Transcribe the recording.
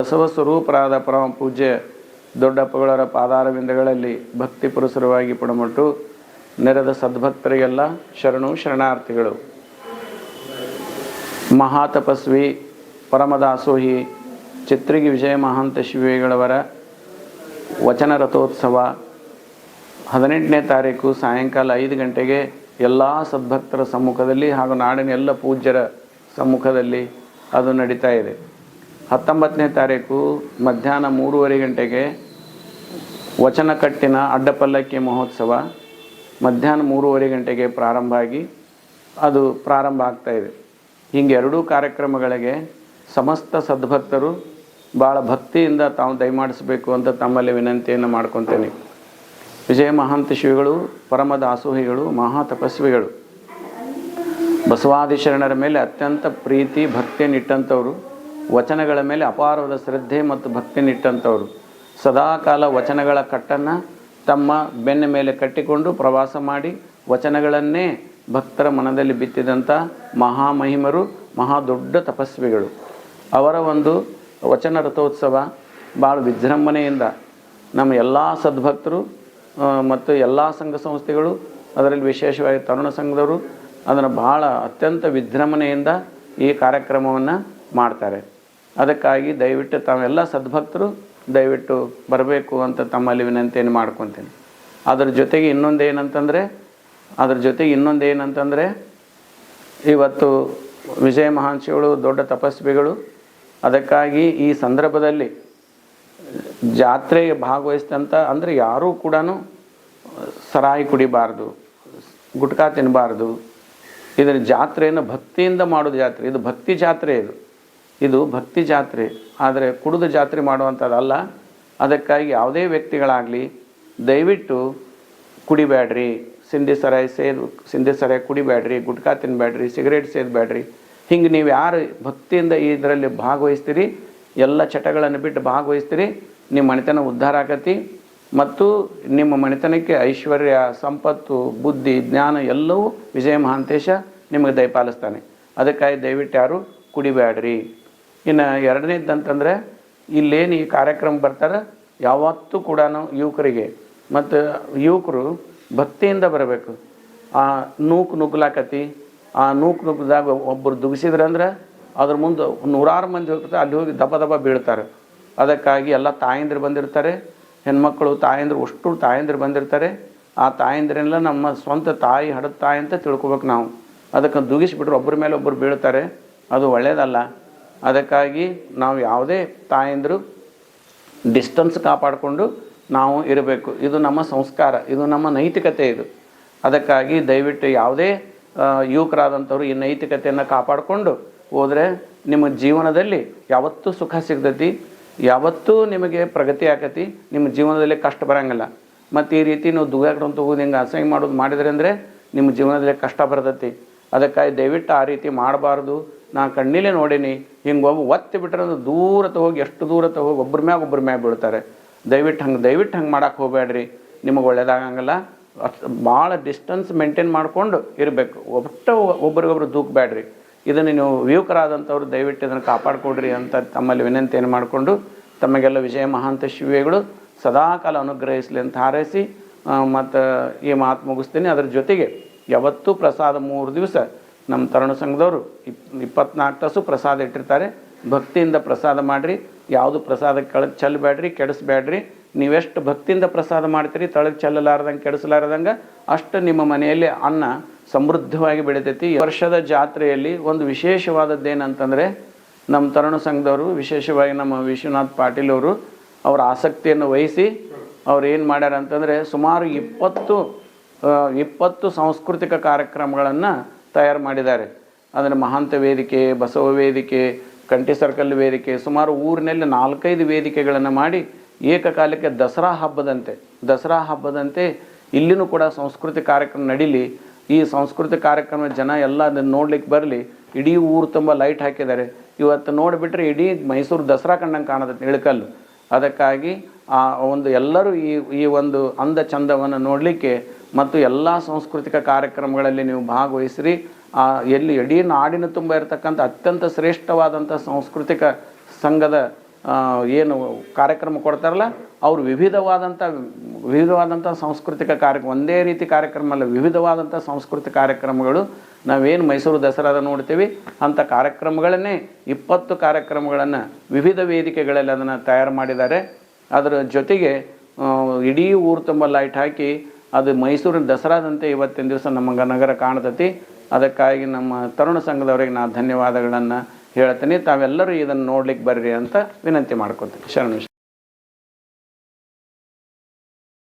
ಬಸವ ಸ್ವರೂಪರಾದ ಪರಮ ಪೂಜ್ಯ ದೊಡ್ಡಪ್ಪಗಳವರ ಪಾದಾರವಿಂದಗಳಲ್ಲಿ ಭಕ್ತಿ ಪುರಸರವಾಗಿ ಪುಡಮಟ್ಟು ನೆರೆದ ಸದ್ಭಕ್ತರಿಗೆಲ್ಲ ಶರಣು ಶರಣಾರ್ಥಿಗಳು. ಮಹಾತಪಸ್ವಿ ಪರಮದಾಸೋಹಿ ಚಿತ್ರಿಗಿ ವಿಜಯ ಮಹಾಂತ ಶಿವೇಗಳವರ ವಚನ ರಥೋತ್ಸವ 18ನೇ ತಾರೀಕು ಸಾಯಂಕಾಲ 5 ಗಂಟೆಗೆ ಎಲ್ಲ ಸದ್ಭಕ್ತರ ಸಮ್ಮುಖದಲ್ಲಿ ಹಾಗೂ ನಾಡಿನ ಎಲ್ಲ ಪೂಜ್ಯರ ಸಮ್ಮುಖದಲ್ಲಿ ಅದು ನಡೀತಾ ಇದೆ. 19ನೇ ತಾರೀಕು ಮಧ್ಯಾಹ್ನ 3:30 ಗಂಟೆಗೆ ವಚನಕಟ್ಟಿನ ಅಡ್ಡಪಲ್ಲಕ್ಕಿ ಮಹೋತ್ಸವ ಮಧ್ಯಾಹ್ನ 3:30 ಗಂಟೆಗೆ ಅದು ಪ್ರಾರಂಭ ಆಗ್ತಾ ಇದೆ. ಹೀಗೆ ಎರಡೂ ಕಾರ್ಯಕ್ರಮಗಳಿಗೆ ಸಮಸ್ತ ಸದ್ಭಕ್ತರು ಭಾಳ ಭಕ್ತಿಯಿಂದ ತಾವು ದಯಮಾಡಿಸಬೇಕು ಅಂತ ತಮ್ಮಲ್ಲಿ ವಿನಂತಿಯನ್ನು ಮಾಡ್ಕೊತೇನೆ. ವಿಜಯ ಮಹಾಂತ ಶ್ರೀಗಳು ಪರಮ ದಾಸೋಹಿಗಳು, ಮಹಾ ತಪಸ್ವಿಗಳು, ಬಸವಾದಿ ಶರಣರ ಮೇಲೆ ಅತ್ಯಂತ ಪ್ರೀತಿ ಭಕ್ತಿಯನ್ನಿಟ್ಟಂಥವ್ರು, ವಚನಗಳ ಮೇಲೆ ಅಪಾರವಾದ ಶ್ರದ್ಧೆ ಮತ್ತು ಭಕ್ತಿಯನ್ನಿಟ್ಟಂಥವ್ರು, ಸದಾಕಾಲ ವಚನಗಳ ಕಟ್ಟನ್ನು ತಮ್ಮ ಬೆನ್ನ ಮೇಲೆ ಕಟ್ಟಿಕೊಂಡು ಪ್ರವಾಸ ಮಾಡಿ ವಚನಗಳನ್ನೇ ಭಕ್ತರ ಮನದಲ್ಲಿ ಬಿತ್ತಿದಂಥ ಮಹಾಮಹಿಮರು, ಮಹಾ ದೊಡ್ಡ ತಪಸ್ವಿಗಳು. ಅವರ ಒಂದು ವಚನ ರಥೋತ್ಸವ ಭಾಳ ವಿಜೃಂಭಣೆಯಿಂದ ನಮ್ಮ ಎಲ್ಲ ಸದ್ಭಕ್ತರು ಮತ್ತು ಎಲ್ಲ ಸಂಘ ಸಂಸ್ಥೆಗಳು, ಅದರಲ್ಲಿ ವಿಶೇಷವಾಗಿ ತರುಣ ಸಂಘದವರು ಅದನ್ನು ಭಾಳ ಅತ್ಯಂತ ವಿಜೃಂಭಣೆಯಿಂದ ಈ ಕಾರ್ಯಕ್ರಮವನ್ನು ಮಾಡ್ತಾರೆ. ಅದಕ್ಕಾಗಿ ದಯವಿಟ್ಟು ತಾವೆಲ್ಲ ಸದ್ಭಕ್ತರು ದಯವಿಟ್ಟು ಬರಬೇಕು ಅಂತ ತಮ್ಮಲ್ಲಿ ವಿನಂತಿಯನ್ನು ಮಾಡ್ಕೊತೀನಿ. ಅದರ ಜೊತೆಗೆ ಇನ್ನೊಂದೇನಂತಂದರೆ ಇವತ್ತು ವಿಜಯ ಮಹಾಂಶಿಗಳು ದೊಡ್ಡ ತಪಸ್ವಿಗಳು. ಅದಕ್ಕಾಗಿ ಈ ಸಂದರ್ಭದಲ್ಲಿ ಜಾತ್ರೆಗೆ ಭಾಗವಹಿಸಿದಂಥ ಅಂದರೆ ಯಾರೂ ಕೂಡ ಸರಾಯಿ ಕುಡಿಬಾರ್ದು, ಗುಟ್ಕಾ ತಿನ್ನಬಾರ್ದು. ಇದರ ಜಾತ್ರೆಯನ್ನು ಭಕ್ತಿಯಿಂದ ಮಾಡೋದು ಜಾತ್ರೆ. ಇದು ಭಕ್ತಿ ಜಾತ್ರೆ, ಇದು ಭಕ್ತಿ ಜಾತ್ರೆ. ಆದರೆ ಕುಡಿದು ಜಾತ್ರೆ ಮಾಡುವಂಥದ್ದಲ್ಲ. ಅದಕ್ಕಾಗಿ ಯಾವುದೇ ವ್ಯಕ್ತಿಗಳಾಗಲಿ ದಯವಿಟ್ಟು ಕುಡಿಬೇಡ್ರಿ, ಸಿಂಧಿ ಸರಾಯಿ ಕುಡಿಬೇಡ್ರಿ, ಗುಟ್ಕಾ ತಿನ್ನಬೇಡ್ರಿ, ಸಿಗರೇಟ್ ಸೇದಬೇಡ್ರಿ. ಹಿಂಗೆ ನೀವು ಯಾರು ಭಕ್ತಿಯಿಂದ ಇದರಲ್ಲಿ ಭಾಗವಹಿಸ್ತೀರಿ, ಎಲ್ಲ ಚಟಗಳನ್ನು ಬಿಟ್ಟು ಭಾಗವಹಿಸ್ತೀರಿ, ನಿಮ್ಮ ಮನೆತನ ಉದ್ಧಾರ ಆಗತಿ ಮತ್ತು ನಿಮ್ಮ ಮನೆತನಕ್ಕೆ ಐಶ್ವರ್ಯ, ಸಂಪತ್ತು, ಬುದ್ಧಿ, ಜ್ಞಾನ ಎಲ್ಲವೂ ವಿಜಯ ಮಹಾಂತೇಶ ನಿಮಗೆ ದಯಪಾಲಿಸ್ತಾನೆ. ಅದಕ್ಕಾಗಿ ದಯವಿಟ್ಟು ಯಾರು ಕುಡಿಬೇಡ್ರಿ. ಇನ್ನು ಎರಡನೇದಂತಂದರೆ ಇಲ್ಲೇನು ಈ ಕಾರ್ಯಕ್ರಮ ಬರ್ತಾರೆ ಯಾವತ್ತೂ ಕೂಡ ಯುವಕರಿಗೆ ಮತ್ತು ಯುವಕರು ಭಕ್ತಿಯಿಂದ ಬರಬೇಕು. ಆ ನುಗ್ಲಾಕತಿ, ಆ ನುಗ್ದಾಗ ಒಬ್ಬರು ದುಗಿಸಿದ್ರಂದ್ರೆ ಅದ್ರ ಮುಂದೆ 100 ಮಂದಿ ಹೋಗ್ತಾರೆ, ಅಲ್ಲಿ ಹೋಗಿ ದಬ ಬೀಳ್ತಾರೆ. ಅದಕ್ಕಾಗಿ ಎಲ್ಲ ತಾಯಂದಿರು ಬಂದಿರ್ತಾರೆ, ಹೆಣ್ಮಕ್ಳು ಅಷ್ಟು ತಾಯಂದಿರು ಬಂದಿರ್ತಾರೆ. ಆ ತಾಯಂದಿರೆಲ್ಲ ನಮ್ಮ ಸ್ವಂತ ತಾಯಿ, ಹಡದ ತಾಯಿ ಅಂತ ತಿಳ್ಕೊಬೇಕು ನಾವು. ಅದಕ್ಕೆ ದುಗಿಸ್ಬಿಟ್ರೆ ಒಬ್ಬರ ಮೇಲೆ ಒಬ್ಬರು ಬೀಳ್ತಾರೆ, ಅದು ಒಳ್ಳೆಯದಲ್ಲ. ಅದಕ್ಕಾಗಿ ನಾವು ಯಾವುದೇ ತಾಯಂದಿರು ಡಿಸ್ಟೆನ್ಸ್ ಕಾಪಾಡಿಕೊಂಡು ನಾವು ಇರಬೇಕು. ಇದು ನಮ್ಮ ಸಂಸ್ಕಾರ, ಇದು ನಮ್ಮ ನೈತಿಕತೆ. ಅದಕ್ಕಾಗಿ ದಯವಿಟ್ಟು ಯಾವುದೇ ಯುವಕರಾದಂಥವ್ರು ಈ ನೈತಿಕತೆಯನ್ನು ಕಾಪಾಡಿಕೊಂಡು ಹೋದರೆ ನಿಮ್ಮ ಜೀವನದಲ್ಲಿ ಯಾವತ್ತೂ ಸುಖ ಸಿಗ್ತೈತಿ, ಯಾವತ್ತೂ ನಿಮಗೆ ಪ್ರಗತಿ ಆಕತಿ, ನಿಮ್ಮ ಜೀವನದಲ್ಲಿ ಕಷ್ಟ ಬರೋಂಗಿಲ್ಲ. ಮತ್ತು ಈ ರೀತಿ ನೀವು ದುಗಾಕೊಂಡು ಹೋಗೋದು, ಹಿಂಗೆ ಅಸಹ್ಯ ಮಾಡಿದ್ರೆ ಅಂದರೆ ನಿಮ್ಮ ಜೀವನದಲ್ಲಿ ಕಷ್ಟ ಬರ್ತೈತಿ. ಅದಕ್ಕಾಗಿ ದಯವಿಟ್ಟು ಆ ರೀತಿ ಮಾಡಬಾರ್ದು. ನಾನು ಕಣ್ಣಿಲೇ ನೋಡೀನಿ, ಹಿಂಗೆ ಒತ್ತಿ ಬಿಟ್ರೆ ಎಷ್ಟು ದೂರ ಹೋಗಿ ಒಬ್ಬರ ಮ್ಯಾಗ ಬೀಳ್ತಾರೆ. ದಯವಿಟ್ಟು ಹಂಗೆ ಮಾಡೋಕ್ಕೆ ಹೋಗಬೇಡ್ರಿ, ನಿಮಗೆ ಒಳ್ಳೇದಾಗಂಗಿಲ್ಲ. ಭಾಳ ಡಿಸ್ಟೆನ್ಸ್ ಮೇಂಟೈನ್ ಮಾಡಿಕೊಂಡು ಇರಬೇಕು. ಒಬ್ರಿಗೊಬ್ರು ದೂಕಬೇಡ್ರಿ. ಇದನ್ನು ನೀವು ಯುವಕರಾದಂಥವ್ರು ದಯವಿಟ್ಟು ಇದನ್ನು ಕಾಪಾಡಿಕೊಡ್ರಿ ಅಂತ ತಮ್ಮಲ್ಲಿ ವಿನಂತಿಯನ್ನು ಮಾಡಿಕೊಂಡು ತಮಗೆಲ್ಲ ವಿಜಯ ಮಹಾಂತ ಶಿವೆಗಳು ಸದಾಕಾಲ ಅನುಗ್ರಹಿಸಲಿ ಅಂತ ಹಾರೈಸಿ ಮತ್ತು ಈ ಮಾತು ಮುಗಿಸ್ತೀನಿ. ಅದರ ಜೊತೆಗೆ ಯಾವತ್ತೂ ಪ್ರಸಾದ 3 ದಿವಸ ನಮ್ಮ ತರುಣ ಸಂಘದವರು 24 ತಾಸು ಪ್ರಸಾದ ಇಟ್ಟಿರ್ತಾರೆ. ಭಕ್ತಿಯಿಂದ ಪ್ರಸಾದ ಮಾಡಿರಿ. ಯಾವುದು ಪ್ರಸಾದ ಚೆಲ್ಲಬೇಡ್ರಿ, ಕೆಡಿಸ್ಬೇಡ್ರಿ. ನೀವೆಷ್ಟು ಭಕ್ತಿಯಿಂದ ಪ್ರಸಾದ ಮಾಡ್ತೀರಿ, ತಳಗೆ ಚೆಲ್ಲಲಾರ್ದಂಗೆ ಕೆಡಿಸಲಾರ್ದಂಗೆ ಅಷ್ಟು ನಿಮ್ಮ ಮನೆಯಲ್ಲಿ ಅನ್ನ ಸಮೃದ್ಧವಾಗಿ ಬೆಳಿತೈತಿ. ವರ್ಷದ ಜಾತ್ರೆಯಲ್ಲಿ ಒಂದು ವಿಶೇಷವಾದದ್ದೇನಂತಂದರೆ ನಮ್ಮ ತರುಣ ಸಂಘದವರು, ವಿಶೇಷವಾಗಿ ನಮ್ಮ ವಿಶ್ವನಾಥ್ ಪಾಟೀಲ್ ಅವರು, ಅವರ ಆಸಕ್ತಿಯನ್ನು ವಹಿಸಿ ಅವ್ರು ಏನು ಮಾಡ್ಯಾರ ಅಂತಂದರೆ ಸುಮಾರು 20 ಸಾಂಸ್ಕೃತಿಕ ಕಾರ್ಯಕ್ರಮಗಳನ್ನು ತಯಾರು ಮಾಡಿದ್ದಾರೆ. ಅಂದರೆ ಮಹಾಂತ ವೇದಿಕೆ, ಬಸವ ವೇದಿಕೆ, ಕಂಠಿ ಸರ್ಕಲ್ ವೇದಿಕೆ, ಸುಮಾರು ಊರಿನಲ್ಲಿ 4-5 ವೇದಿಕೆಗಳನ್ನು ಮಾಡಿ ಏಕಕಾಲಕ್ಕೆ ದಸರಾ ಹಬ್ಬದಂತೆ ಇಲ್ಲಿನೂ ಕೂಡ ಸಾಂಸ್ಕೃತಿಕ ಕಾರ್ಯಕ್ರಮ ನಡೀಲಿ. ಈ ಸಾಂಸ್ಕೃತಿಕ ಕಾರ್ಯಕ್ರಮ ಜನ ಎಲ್ಲ ಅದನ್ನು ನೋಡ್ಲಿಕ್ಕೆ ಬರಲಿ. ಇಡೀ ಊರು ತುಂಬ ಲೈಟ್ ಹಾಕಿದ್ದಾರೆ. ಇವತ್ತು ನೋಡಿಬಿಟ್ರೆ ಇಡೀ ಮೈಸೂರು ದಸರಾ ಕಂಡಂಗೆ ಕಾಣತೈತೆ ಇಳಕಲ್ಲು. ಅದಕ್ಕಾಗಿ ಎಲ್ಲರೂ ಈ ಒಂದು ಅಂದ ಚಂದವನ್ನು ನೋಡಲಿಕ್ಕೆ ಮತ್ತು ಎಲ್ಲ ಸಾಂಸ್ಕೃತಿಕ ಕಾರ್ಯಕ್ರಮಗಳಲ್ಲಿ ನೀವು ಭಾಗವಹಿಸಿರಿ. ಎಲ್ಲಿ ಇಡೀ ನಾಡಿನ ತುಂಬ ಇರತಕ್ಕಂಥ ಅತ್ಯಂತ ಶ್ರೇಷ್ಠವಾದಂಥ ಸಾಂಸ್ಕೃತಿಕ ಸಂಘದ ಏನು ಕಾರ್ಯಕ್ರಮ ಕೊಡ್ತಾರಲ್ಲ ಅವರು ವಿವಿಧವಾದಂಥ ಸಾಂಸ್ಕೃತಿಕ ಕಾರ್ಯಕ್ರಮ, ಒಂದೇ ರೀತಿ ಕಾರ್ಯಕ್ರಮ ಅಲ್ಲ, ವಿವಿಧವಾದಂಥ ಸಾಂಸ್ಕೃತಿಕ ಕಾರ್ಯಕ್ರಮಗಳು ನಾವೇನು ಮೈಸೂರು ದಸರಾದ ನೋಡ್ತೀವಿ ಅಂಥ ಕಾರ್ಯಕ್ರಮಗಳನ್ನೇ 20 ಕಾರ್ಯಕ್ರಮಗಳನ್ನು ವಿವಿಧ ವೇದಿಕೆಗಳಲ್ಲಿ ಅದನ್ನು ತಯಾರು ಮಾಡಿದ್ದಾರೆ. ಅದರ ಜೊತೆಗೆ ಇಡೀ ಊರು ತುಂಬ ಲೈಟ್ ಹಾಕಿ ಅದು ಮೈಸೂರಿನ ದಸರಾದಂತೆ ಇವತ್ತಿನ ದಿವಸ ನಮ್ಮ ನಗರ ಕಾಣ್ತತಿ. ಅದಕ್ಕಾಗಿ ನಮ್ಮ ತರುಣ ಸಂಘದವರಿಗೆ ನಾನು ಧನ್ಯವಾದಗಳನ್ನು ಹೇಳ್ತೀನಿ. ತಾವೆಲ್ಲರೂ ಇದನ್ನು ನೋಡ್ಲಿಕ್ಕೆ ಬರ್ರಿ ಅಂತ ವಿನಂತಿ ಮಾಡ್ಕೊತೀನಿ. ಶರಣ.